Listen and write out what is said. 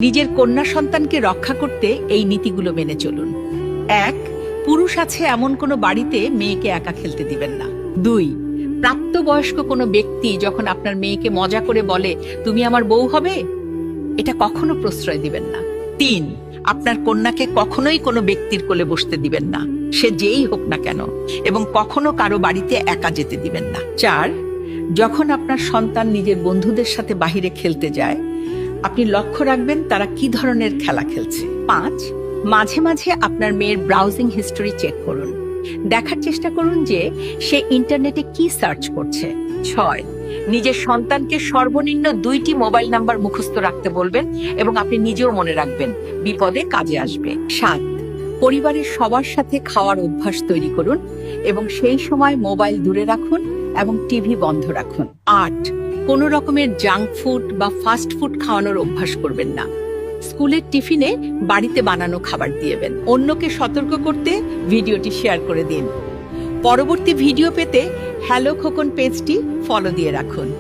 নিজের কন্যা সন্তানকে রক্ষা করতে এই নীতিগুলো মেনে চলুন। ১. পুরুষ আছে এমন কোনো বাড়িতে মেয়েকে একা খেলতে দিবেন না। ২. প্রাপ্তবয়স্ক কোনো ব্যক্তি যখন আপনার মেয়েকে মজা করে বলে তুমি আমার বউ হবে, এটা কখনো প্রশ্রয় দিবেন না। ৩. আপনার কন্যাকে কখনোই কোনো ব্যক্তির কোলে বসতে দিবেন না, সে যেই হোক না কেন, এবং কখনো কারো বাড়িতে একা যেতে দিবেন না। ৪. যখন আপনার সন্তান নিজের বন্ধুদের সাথে বাহিরে খেলতে যায়, আপনি লক্ষ্য রাখবেন তারা কি ধরনের খেলা খেলছে। ৫. মাঝে মাঝে আপনার মেয়ের ব্রাউজিং হিস্টোরি চেক করুন, দেখার চেষ্টা করুন যে সে ইন্টারনেটে কি সার্চ করছে। ৬. নিজের সন্তানকে সর্বনিম্ন ২টি মোবাইল নাম্বার মুখস্থ রাখতে বলবেন এবং আপনি নিজেও মনে রাখবেন, বিপদে কাজে আসবে। ৭. পরিবারের সবার সাথে খাওয়ার অভ্যাস তৈরি করুন এবং সেই সময় মোবাইল দূরে রাখুন এবং টিভি বন্ধ রাখুন। ৮. কোনো রকমের জাঙ্ক ফুড বা ফাস্ট ফুড খাওয়ানোর অভ্যাস করবেন না। স্কুলের টিফিনে বাড়িতে বানানো খাবার দিয়েবেন। অন্যকে সতর্ক করতে ভিডিওটি শেয়ার করে দিন। পরবর্তী ভিডিও পেতে হ্যালো খোকন পেজটি ফলো দিয়ে রাখুন।